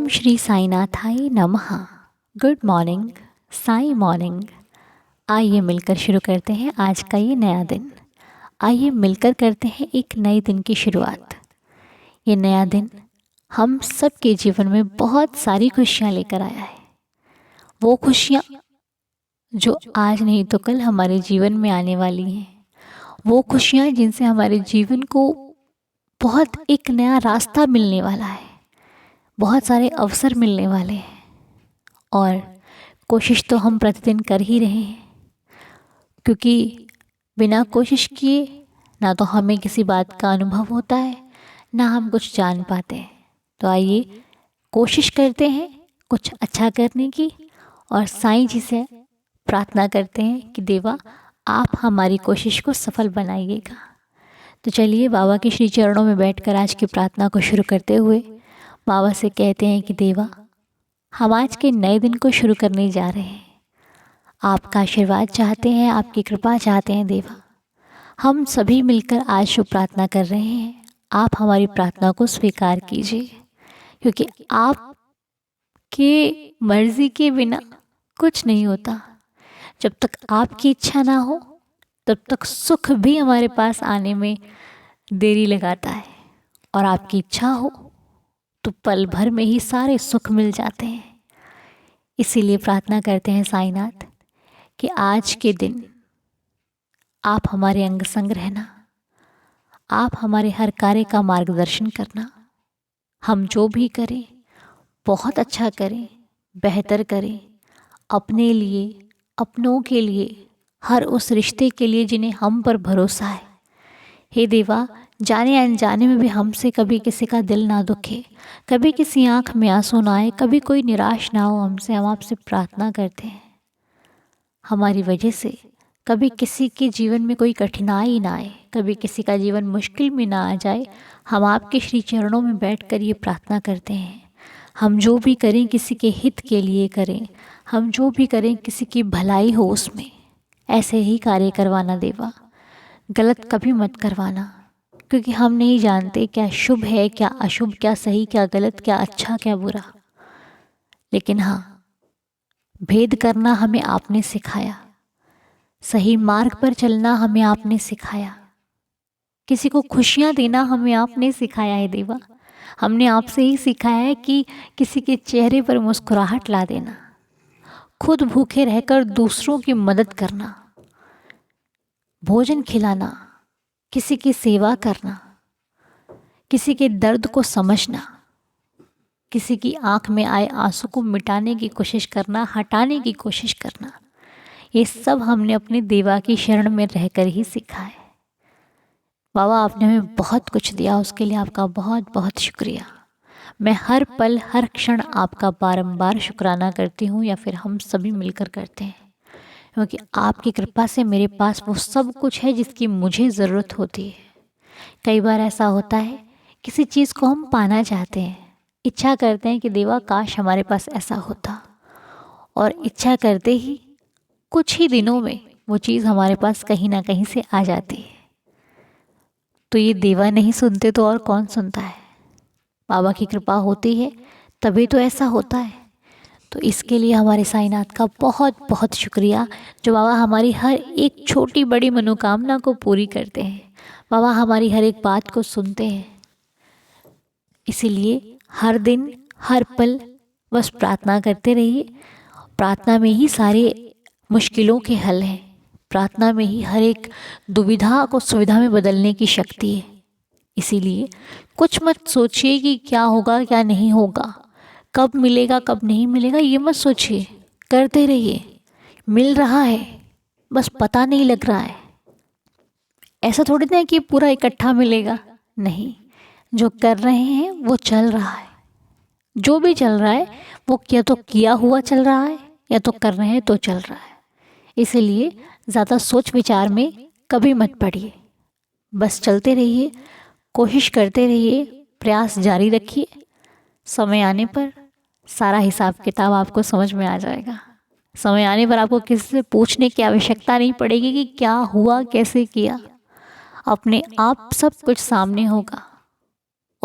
ओम श्री साईनाथाय नमः। Good morning, Sai morning. आइए मिलकर शुरू करते हैं आज का ये नया दिन। आइए मिलकर करते हैं एक नए दिन की शुरुआत। ये नया दिन हम सब के जीवन में बहुत सारी खुशियाँ लेकर आया है। वो खुशियाँ जो आज नहीं तो कल हमारे जीवन में आने वाली हैं। वो खुशियाँ जिनसे हमारे जीवन को बहुत एक नया रास्ता मिलने वाला है, बहुत सारे अवसर मिलने वाले हैं। और कोशिश तो हम प्रतिदिन कर ही रहे हैं, क्योंकि बिना कोशिश किए ना तो हमें किसी बात का अनुभव होता है, ना हम कुछ जान पाते हैं। तो आइए कोशिश करते हैं कुछ अच्छा करने की, और साईं जी से प्रार्थना करते हैं कि देवा आप हमारी कोशिश को सफल बनाइएगा। तो चलिए बाबा के श्री चरणों में बैठकर आज की प्रार्थना को शुरू करते हुए बाबा से कहते हैं कि देवा हम आज के नए दिन को शुरू करने जा रहे हैं। आपका आशीर्वाद चाहते हैं, आपकी कृपा चाहते हैं देवा। हम सभी मिलकर आज शुभ प्रार्थना कर रहे हैं। आप हमारी प्रार्थना को स्वीकार कीजिए, क्योंकि आपके मर्जी के बिना कुछ नहीं होता। जब तक आपकी इच्छा ना हो तब तक सुख भी हमारे पास आने में देरी लगाता है, और आपकी इच्छा हो तो पल भर में ही सारे सुख मिल जाते हैं। इसीलिए प्रार्थना करते हैं साईनाथ कि आज के दिन आप हमारे अंग संग रहना, आप हमारे हर कार्य का मार्गदर्शन करना। हम जो भी करें बहुत अच्छा करें, बेहतर करें, अपने लिए, अपनों के लिए, हर उस रिश्ते के लिए जिन्हें हम पर भरोसा है। हे देवा, जाने अनजाने में भी हमसे कभी किसी का दिल ना दुखे, कभी किसी आँख में आंसू ना आए, कभी कोई निराश ना हो हमसे। हम आपसे प्रार्थना करते हैं हमारी वजह से कभी किसी के जीवन में कोई कठिनाई ना आए, कभी किसी का जीवन मुश्किल में ना आ जाए। हम आपके श्री चरणों में बैठकर ये प्रार्थना करते हैं। हम जो भी करें किसी के हित के लिए करें, हम जो भी करें किसी की भलाई हो उसमें, ऐसे ही कार्य करवाना देवा। गलत कभी मत करवाना, क्योंकि हम नहीं जानते क्या शुभ है, क्या अशुभ, क्या सही, क्या गलत, क्या अच्छा, क्या बुरा। लेकिन हाँ, भेद करना हमें आपने सिखाया, सही मार्ग पर चलना हमें आपने सिखाया, किसी को खुशियाँ देना हमें आपने सिखाया है देवा। हमने आपसे ही सीखा है कि किसी के चेहरे पर मुस्कुराहट ला देना, खुद भूखे रहकर दूसरों की मदद करना, भोजन खिलाना, किसी की सेवा करना, किसी के दर्द को समझना, किसी की आंख में आए आंसू को मिटाने की कोशिश करना, हटाने की कोशिश करना। ये सब हमने अपने देवा की शरण में रहकर ही सीखा है। बाबा आपने हमें बहुत कुछ दिया, उसके लिए आपका बहुत बहुत शुक्रिया। मैं हर पल हर क्षण आपका बारंबार शुक्राना करती हूँ, या फिर हम सभी मिलकर करते हैं, क्योंकि आपकी कृपा से मेरे पास वो सब कुछ है जिसकी मुझे ज़रूरत होती है। कई बार ऐसा होता है किसी चीज़ को हम पाना चाहते हैं, इच्छा करते हैं कि देवा काश हमारे पास ऐसा होता, और इच्छा करते ही कुछ ही दिनों में वो चीज़ हमारे पास कहीं ना कहीं से आ जाती है। तो ये देवा नहीं सुनते तो और कौन सुनता है? बाबा की कृपा होती है तभी तो ऐसा होता है। तो इसके लिए हमारे साईनाथ का बहुत बहुत शुक्रिया, जो बाबा हमारी हर एक छोटी बड़ी मनोकामना को पूरी करते हैं। बाबा हमारी हर एक बात को सुनते हैं। इसीलिए हर दिन हर पल बस प्रार्थना करते रहिए। प्रार्थना में ही सारे मुश्किलों के हल हैं, प्रार्थना में ही हर एक दुविधा को सुविधा में बदलने की शक्ति है। इसीलिए कुछ मत सोचिए कि क्या होगा क्या नहीं होगा, कब मिलेगा कब नहीं मिलेगा, ये मत सोचिए, करते रहिए। मिल रहा है, बस पता नहीं लग रहा है। ऐसा थोड़ी ना है कि पूरा इकट्ठा मिलेगा, नहीं। जो कर रहे हैं वो चल रहा है, जो भी चल रहा है वो या तो किया हुआ चल रहा है या तो कर रहे हैं तो चल रहा है। इसलिए ज़्यादा सोच विचार में कभी मत पड़िए, बस चलते रहिए, कोशिश करते रहिए, प्रयास जारी रखिए। समय आने पर सारा हिसाब किताब आपको समझ में आ जाएगा। समय आने पर आपको किसी से पूछने की आवश्यकता नहीं पड़ेगी कि क्या हुआ, कैसे किया। अपने आप सब कुछ सामने होगा,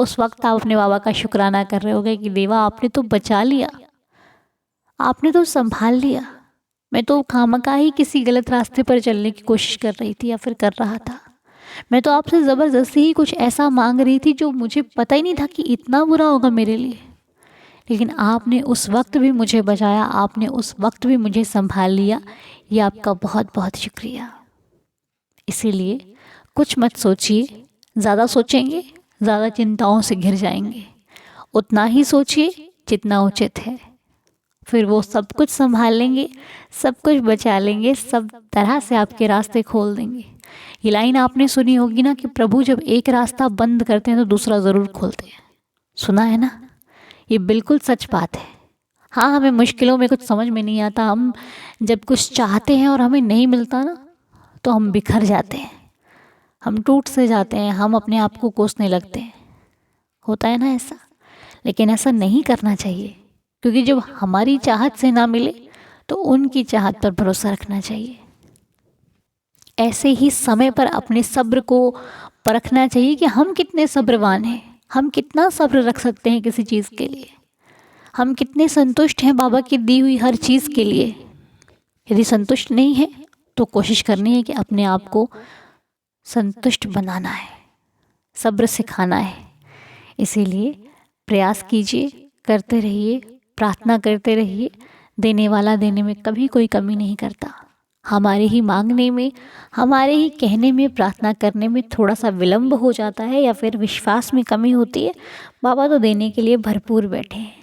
उस वक्त आप अपने बाबा का शुक्राना कर रहे होगे कि देवा आपने तो बचा लिया, आपने तो संभाल लिया। मैं तो खामखा ही किसी गलत रास्ते पर चलने की कोशिश कर रही थी या फिर कर रहा था। मैं तो आपसे ज़बरदस्ती ही कुछ ऐसा मांग रही थी जो मुझे पता ही नहीं था कि इतना बुरा होगा मेरे लिए। लेकिन आपने उस वक्त भी मुझे बचाया, आपने उस वक्त भी मुझे संभाल लिया। ये आपका बहुत बहुत शुक्रिया। इसीलिए कुछ मत सोचिए, ज़्यादा सोचेंगे ज़्यादा चिंताओं से घिर जाएंगे। उतना ही सोचिए जितना उचित है, फिर वो सब कुछ संभाल लेंगे, सब कुछ बचा लेंगे, सब तरह से आपके रास्ते खोल देंगे। ये लाइन आपने सुनी होगी ना कि प्रभु जब एक रास्ता बंद करते हैं तो दूसरा ज़रूर खोलते हैं। सुना है ना? ये बिल्कुल सच बात है। हाँ, हमें मुश्किलों में कुछ समझ में नहीं आता, हम जब कुछ चाहते हैं और हमें नहीं मिलता ना तो हम बिखर जाते हैं, हम टूट से जाते हैं, हम अपने आप को कोसने लगते हैं। होता है ना ऐसा? लेकिन ऐसा नहीं करना चाहिए, क्योंकि जब हमारी चाहत से ना मिले तो उनकी चाहत पर भरोसा रखना चाहिए। ऐसे ही समय पर अपने सब्र को परखना चाहिए कि हम कितने सब्रवान हैं, हम कितना सब्र रख सकते हैं किसी चीज़ के लिए, हम कितने संतुष्ट हैं बाबा की दी हुई हर चीज़ के लिए। यदि संतुष्ट नहीं है तो कोशिश करनी है कि अपने आप को संतुष्ट बनाना है, सब्र सिखाना है। इसीलिए प्रयास कीजिए, करते रहिए, प्रार्थना करते रहिए। देने वाला देने में कभी कोई कमी नहीं करता। हमारे ही मांगने में, हमारे ही कहने में, प्रार्थना करने में थोड़ा सा विलंब हो जाता है या फिर विश्वास में कमी होती है। बाबा तो देने के लिए भरपूर बैठे हैं।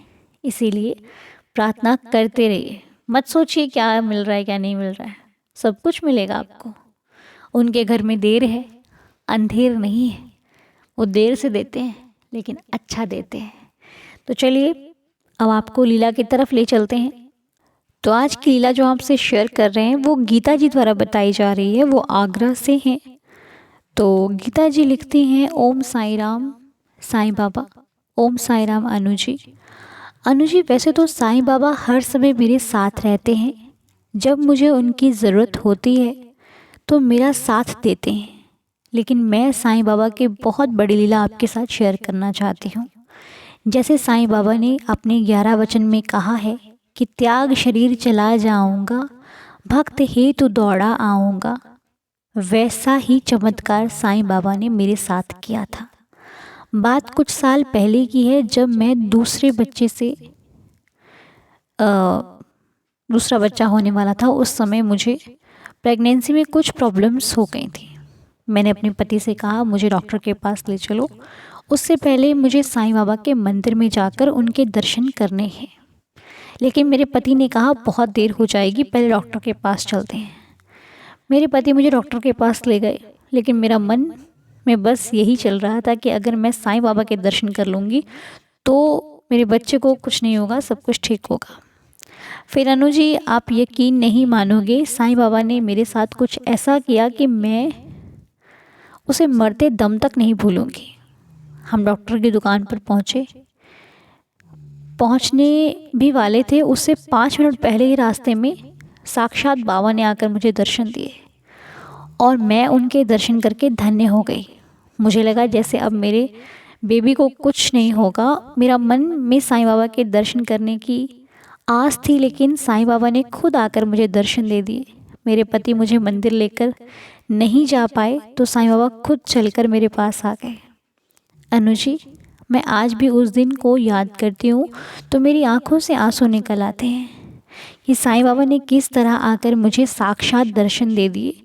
इसीलिए प्रार्थना करते रहिए, मत सोचिए क्या मिल रहा है क्या नहीं मिल रहा है, सब कुछ मिलेगा आपको। उनके घर में देर है, अंधेर नहीं है। वो देर से देते हैं लेकिन अच्छा देते हैं। तो चलिए अब आपको लीला की तरफ ले चलते हैं। तो आज की लीला जो आपसे शेयर कर रहे हैं वो गीता जी द्वारा बताई जा रही है, वो आगरा से हैं। तो गीता जी लिखती हैं, ओम साई राम साईं बाबा। ओम साई राम अनु जी। अनु जी, वैसे तो साईं बाबा हर समय मेरे साथ रहते हैं। जब मुझे उनकी ज़रूरत होती है तो मेरा साथ देते हैं। लेकिन मैं साईं बाबा की बहुत बड़ी लीला आपके साथ शेयर करना चाहती हूँ। जैसे साईं बाबा ने अपने 11 वचन में कहा है कि त्याग शरीर चला जाऊंगा, भक्त हेतु दौड़ा आऊँगा, वैसा ही चमत्कार साईं बाबा ने मेरे साथ किया था। बात कुछ साल पहले की है, जब मैं दूसरे बच्चे से दूसरा बच्चा होने वाला था। उस समय मुझे प्रेगनेंसी में कुछ प्रॉब्लम्स हो गई थी। मैंने अपने पति से कहा मुझे डॉक्टर के पास ले चलो, उससे पहले मुझे साईं बाबा के मंदिर में जाकर उनके दर्शन करने हैं। लेकिन मेरे पति ने कहा बहुत देर हो जाएगी, पहले डॉक्टर के पास चलते हैं। मेरे पति मुझे डॉक्टर के पास ले गए, लेकिन मेरा मन में बस यही चल रहा था कि अगर मैं साईं बाबा के दर्शन कर लूँगी तो मेरे बच्चे को कुछ नहीं होगा, सब कुछ ठीक होगा। फिर अनु जी, आप यकीन नहीं मानोगे, साईं बाबा ने मेरे साथ कुछ ऐसा किया कि मैं उसे मरते दम तक नहीं भूलूंगी। हम डॉक्टर की दुकान पर पहुंचने भी वाले थे, उससे 5 मिनट पहले ही रास्ते में साक्षात बाबा ने आकर मुझे दर्शन दिए और मैं उनके दर्शन करके धन्य हो गई। मुझे लगा जैसे अब मेरे बेबी को कुछ नहीं होगा। मेरा मन में साईं बाबा के दर्शन करने की आस थी, लेकिन साईं बाबा ने खुद आकर मुझे दर्शन दे दिए। मेरे पति मुझे मंदिर लेकर नहीं जा पाए तो साईं बाबा खुद चलकर मेरे पास आ गए। अनु जी, मैं आज भी उस दिन को याद करती हूँ तो मेरी आंखों से आंसू निकल आते हैं कि साईं बाबा ने किस तरह आकर मुझे साक्षात दर्शन दे दिए।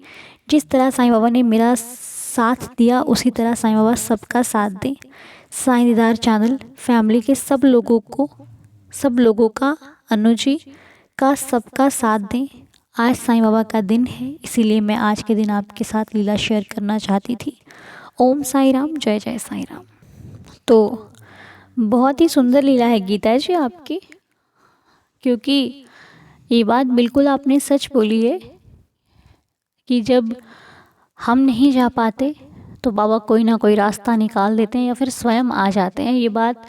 जिस तरह साईं बाबा ने मेरा साथ दिया उसी तरह साईं बाबा सबका साथ दें। साईं दीदार चैनल फैमिली के सब लोगों का, अनु जी का सबका साथ दें। आज साईं बाबा का दिन है, इसीलिए मैं आज के दिन आपके साथ लीला शेयर करना चाहती थी। ओम साई राम, जय जय साई राम। तो बहुत ही सुंदर लीला है गीता जी आपकी, क्योंकि ये बात बिल्कुल आपने सच बोली है कि जब हम नहीं जा पाते तो बाबा कोई ना कोई रास्ता निकाल देते हैं या फिर स्वयं आ जाते हैं। ये बात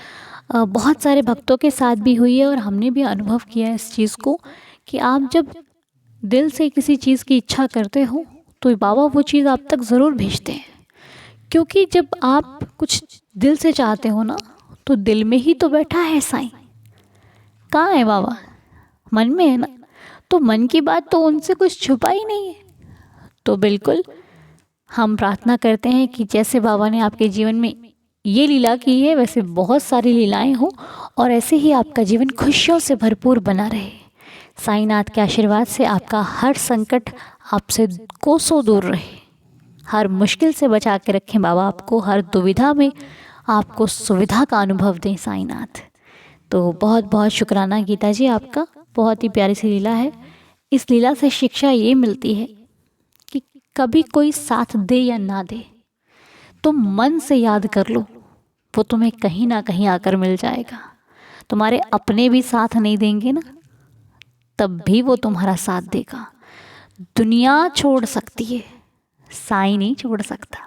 बहुत सारे भक्तों के साथ भी हुई है और हमने भी अनुभव किया है इस चीज़ को कि आप जब दिल से किसी चीज़ की इच्छा करते हो तो बाबा वो चीज़ आप तक ज़रूर भेजते हैं। क्योंकि जब आप कुछ दिल से चाहते हो ना तो दिल में ही तो बैठा है साईं। कहाँ है बाबा? मन में है ना। तो मन की बात तो उनसे कुछ छुपा ही नहीं है। तो बिल्कुल हम प्रार्थना करते हैं कि जैसे बाबा ने आपके जीवन में ये लीला की है वैसे बहुत सारी लीलाएं हो और ऐसे ही आपका जीवन खुशियों से भरपूर बना रहे। साईनाथ के आशीर्वाद से आपका हर संकट आपसे कोसों दूर रहे। हर मुश्किल से बचा के रखें बाबा आपको, हर दुविधा में आपको सुविधा का अनुभव दें साईनाथ। तो बहुत बहुत शुक्राना गीता जी आपका, बहुत ही प्यारी सी लीला है। इस लीला से शिक्षा ये मिलती है कि कभी कोई साथ दे या ना दे, तुम मन से याद कर लो, वो तुम्हें कहीं ना कहीं आकर मिल जाएगा। तुम्हारे अपने भी साथ नहीं देंगे ना, तब भी वो तुम्हारा साथ देगा। दुनिया छोड़ सकती है, साईं नहीं छोड़ सकता,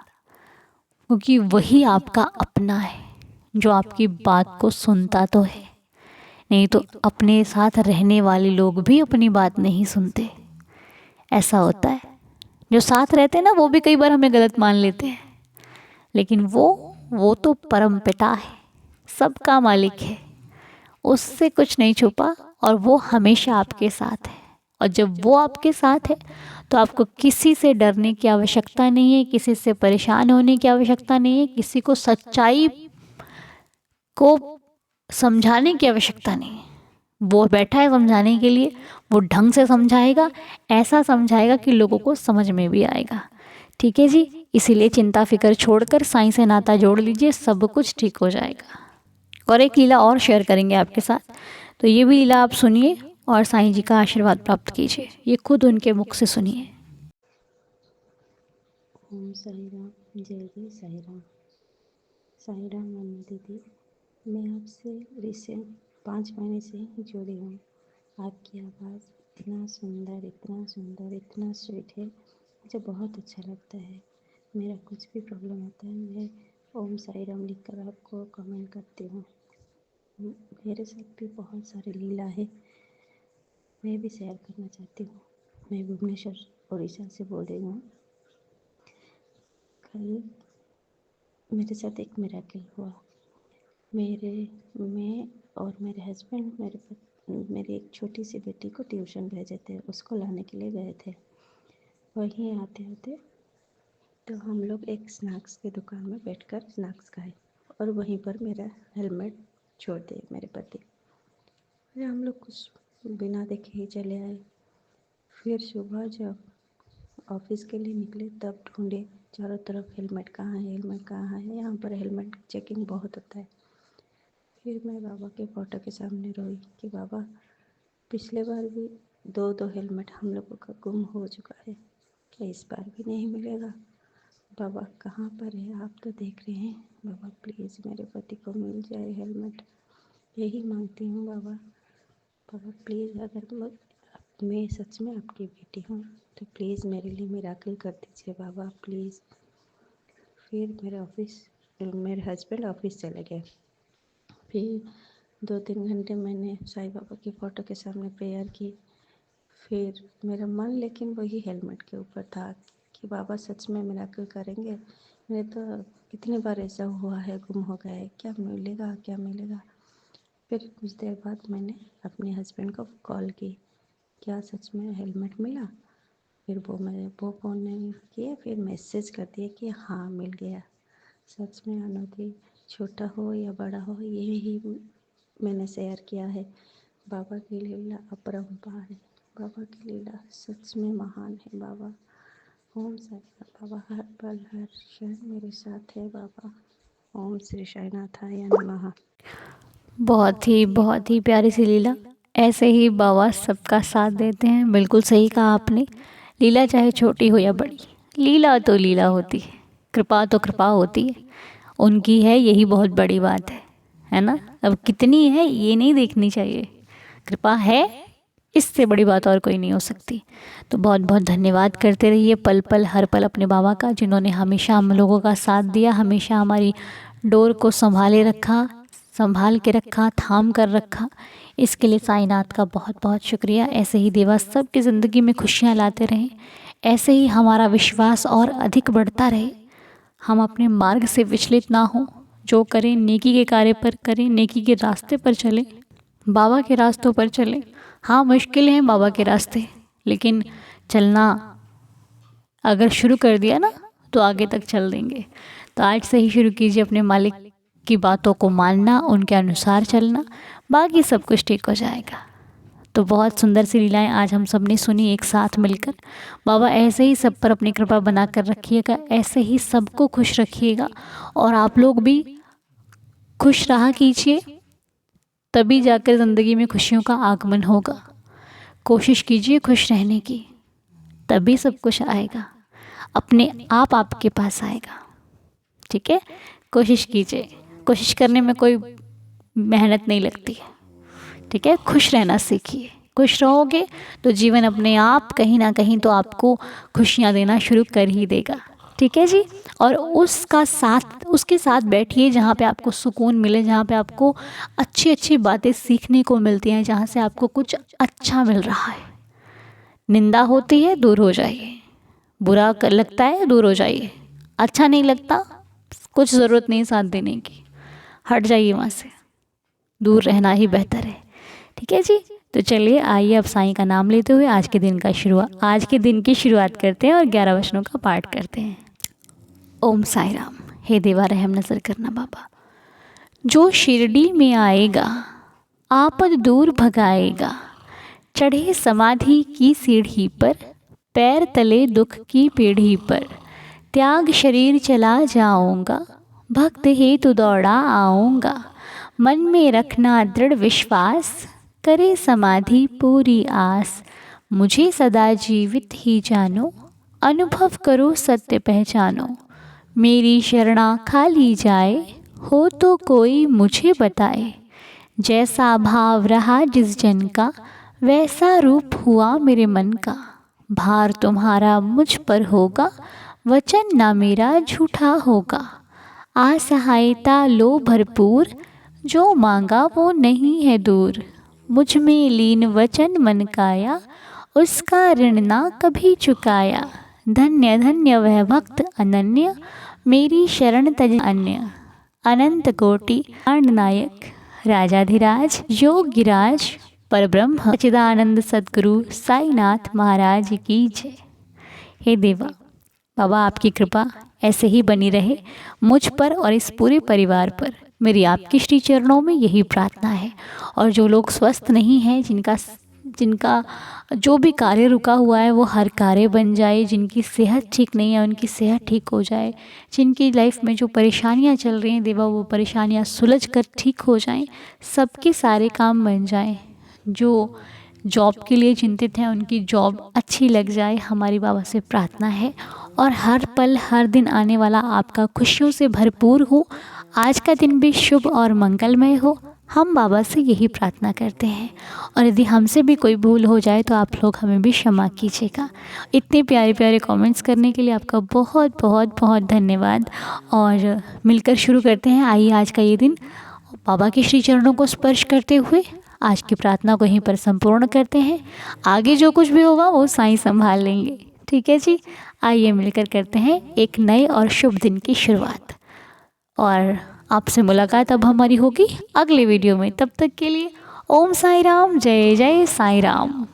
क्योंकि वही आपका अपना है जो आपकी बात को सुनता तो है। नहीं तो अपने साथ रहने वाले लोग भी अपनी बात नहीं सुनते। ऐसा होता है, जो साथ रहते हैं ना वो भी कई बार हमें गलत मान लेते हैं, लेकिन वो तो परम पिता है, सबका मालिक है, उससे कुछ नहीं छुपा और वो हमेशा आपके साथ है। और जब वो आपके साथ है तो आपको किसी से डरने की आवश्यकता नहीं है, किसी से परेशान होने की आवश्यकता नहीं है, किसी को सच्चाई को समझाने की आवश्यकता नहीं है। वो बैठा है समझाने के लिए, वो ढंग से समझाएगा, ऐसा समझाएगा कि लोगों को समझ में भी आएगा। ठीक है जी, इसीलिए चिंता फिक्र छोड़कर साईं से नाता जोड़ लीजिए, सब कुछ ठीक हो जाएगा। और एक लीला और शेयर करेंगे आपके साथ, तो ये भी लीला आप सुनिए और साईं जी का आशीर्वाद प्राप्त कीजिए। ये खुद उनके मुख से सुनिए। ओम साई राम, जय जय साई राम। साई राम मम्मी दीदी, मैं आपसे रिसेंट 5 महीने से जुड़ी हूँ। आपकी आवाज़ इतना सुंदर, इतना सुंदर, इतना स्वीट है, मुझे बहुत अच्छा लगता है। मेरा कुछ भी प्रॉब्लम होता है, मैं ओम साई राम लिख कर आपको कमेंट करती हूँ। मेरे साथ भी बहुत सारी लीला है, मैं भी शेयर करना चाहती हूँ। मैं भुवनेश्वर उड़ीसा से बोल रही हूँ। कल मेरे साथ एक मिरेकल हुआ। मैं और मेरे हस्बैंड मेरी एक छोटी सी बेटी को ट्यूशन भेजे थे, उसको लाने के लिए गए थे। वहीं आते आते तो हम लोग एक स्नैक्स की दुकान में बैठकर स्नैक्स खाए और वहीं पर मेरा हेलमेट छोड़ दिए मेरे पति। फिर हम लोग कुछ बिना देखे ही चले आए। फिर सुबह जब ऑफिस के लिए निकले तब ढूंढे चारों तरफ, हेलमेट कहाँ है, हेलमेट कहाँ है। यहाँ पर हेलमेट चेकिंग बहुत होता है। फिर मैं बाबा के फ़ोटो के सामने रोई कि बाबा, पिछले बार भी दो दो हेलमेट हम लोगों का गुम हो चुका है, क्या इस बार भी नहीं मिलेगा? बाबा कहाँ पर है, आप तो देख रहे हैं। बाबा प्लीज़ मेरे पति को मिल जाए हेलमेट, यही मांगती हूँ बाबा। बाबा प्लीज़, अगर मैं सच में आपकी बेटी हूँ तो प्लीज़ मेरे लिए मिराकल कर दीजिए बाबा, प्लीज़। फिर मेरे हस्बैंड ऑफिस चले गए। फिर 2-3 घंटे मैंने साईं बाबा की फ़ोटो के सामने प्रेयर की। फिर मेरा मन लेकिन वही हेलमेट के ऊपर था कि बाबा सच में मिराकल करेंगे। मेरे तो कितनी बार ऐसा हुआ है, गुम हो गया है, क्या मिलेगा, क्या मिलेगा। फिर कुछ देर बाद मैंने अपने हस्बैंड को कॉल की, क्या सच में हेलमेट मिला? फिर वो फ़ोन नहीं किए, फिर मैसेज कर दिए कि हाँ मिल गया। सच में अनोखी, छोटा हो या बड़ा हो, यही मैंने शेयर किया है। बाबा की लीला अपरंपार है, बाबा की लीला सच में महान है। बाबा ओम साई बाबा हर पल हर क्षण मेरे साथ है बाबा। ओम श्री साईनाथाय नमः। बहुत ही प्यारी सी लीला। ऐसे ही बाबा सबका साथ देते हैं, बिल्कुल सही कहा आपने। लीला चाहे छोटी हो या बड़ी, लीला तो लीला होती है, कृपा तो कृपा होती है, उनकी है, यही बहुत बड़ी बात है ना। अब कितनी है ये नहीं देखनी चाहिए, कृपा है, इससे बड़ी बात और कोई नहीं हो सकती। तो बहुत बहुत धन्यवाद करते रहिए पल पल हर पल अपने बाबा का, जिन्होंने हमेशा हम लोगों का साथ दिया, हमेशा हमारी डोर को संभाले रखा, संभाल के रखा, थाम कर रखा। इसके लिए साईनाथ का बहुत बहुत शुक्रिया। ऐसे ही देवा सबकी ज़िंदगी में खुशियाँ लाते रहें, ऐसे ही हमारा विश्वास और अधिक बढ़ता रहे, हम अपने मार्ग से विचलित ना हों, जो करें नेकी के कार्य पर करें, नेकी के रास्ते पर चलें, बाबा के रास्तों पर चलें। हाँ, मुश्किल हैं बाबा के रास्ते, लेकिन चलना अगर शुरू कर दिया ना तो आगे तक चल देंगे। तो आज से ही शुरू कीजिए अपने मालिक की बातों को मानना, उनके अनुसार चलना, बाकी सब कुछ ठीक हो जाएगा। तो बहुत सुंदर सी लीलाएं आज हम सब ने सुनी एक साथ मिलकर। बाबा ऐसे ही सब पर अपनी कृपा बना कर रखिएगा, ऐसे ही सबको खुश रखिएगा और आप लोग भी खुश रहा कीजिए, तभी जाकर ज़िंदगी में खुशियों का आगमन होगा। कोशिश कीजिए खुश रहने की, तभी सब कुछ आएगा, अपने आप आपके पास आएगा। ठीक है, कोशिश कीजिए, कोशिश करने में कोई मेहनत नहीं लगती है। ठीक है, खुश रहना सीखिए, खुश रहोगे तो जीवन अपने आप कहीं ना कहीं तो आपको खुशियाँ देना शुरू कर ही देगा। ठीक है जी, और उसके साथ बैठिए जहाँ पे आपको सुकून मिले, जहाँ पे आपको अच्छी अच्छी बातें सीखने को मिलती हैं, जहाँ से आपको कुछ अच्छा मिल रहा है। निंदा होती है, दूर हो जाइए, बुरा लगता है, दूर हो जाइए, अच्छा नहीं लगता, कुछ ज़रूरत नहीं साथ देने की, हट जाइए वहाँ से, दूर रहना ही बेहतर है। ठीक है जी, तो चलिए आइए अब साईं का नाम लेते हुए आज के दिन की शुरुआत करते हैं और 11 वचनों का पाठ करते हैं। ओम साई राम। हे देवा रहम नजर करना बाबा, जो शिरडी में आएगा आपद दूर भगाएगा, चढ़े समाधि की सीढ़ी पर, पैर तले दुख की पीढ़ी पर, त्याग शरीर चला जाऊंगा, भक्त हेतु दौड़ा आऊंगा, मन में रखना दृढ़ विश्वास, करे समाधि पूरी आस, मुझे सदा जीवित ही जानो, अनुभव करो सत्य पहचानो, मेरी शरणा खाली जाए, हो तो कोई मुझे बताए, जैसा भाव रहा जिस जन का, वैसा रूप हुआ मेरे मन का, भार तुम्हारा मुझ पर होगा, वचन ना मेरा झूठा होगा, असहायता लो भरपूर, जो मांगा वो नहीं है दूर, मुझ में लीन वचन मन काया, उसका ऋण ना कभी चुकाया, धन्य धन्य वह भक्त अनन्य, मेरी शरण तज अन्य, अनंत कोटि नायक, राजाधिराज योगिराज परब्रह्म सच्चिदानंद सद्गुरु साईनाथ महाराज की जय। हे देवा बाबा, आपकी कृपा ऐसे ही बनी रहे मुझ पर और इस पूरे परिवार पर, मेरी आपकी श्री चरणों में यही प्रार्थना है। और जो लोग स्वस्थ नहीं हैं, जिनका जो भी कार्य रुका हुआ है वो हर कार्य बन जाए, जिनकी सेहत ठीक नहीं है उनकी सेहत ठीक हो जाए, जिनकी लाइफ में जो परेशानियां चल रही हैं देवा वो परेशानियां सुलझ कर ठीक हो जाएं, सबके सारे काम बन जाएं, जो जॉब के लिए चिंतित हैं उनकी जॉब अच्छी लग जाए, हमारी बाबा से प्रार्थना है। और हर पल हर दिन आने वाला आपका खुशियों से भरपूर हो, आज का दिन भी शुभ और मंगलमय हो, हम बाबा से यही प्रार्थना करते हैं। और यदि हमसे भी कोई भूल हो जाए तो आप लोग हमें भी क्षमा कीजिएगा। इतने प्यारे प्यारे कमेंट्स करने के लिए आपका बहुत बहुत बहुत धन्यवाद। और मिलकर शुरू करते हैं, आइए आज का ये दिन बाबा के श्री चरणों को स्पर्श करते हुए आज की प्रार्थना को यहीं पर संपूर्ण करते हैं। आगे जो कुछ भी होगा वो साईं संभाल लेंगे। ठीक है जी, आइए मिलकर करते हैं एक नए और शुभ दिन की शुरुआत। और आपसे मुलाकात अब हमारी होगी अगले वीडियो में। तब तक के लिए ओम साई राम, जय जय साई राम।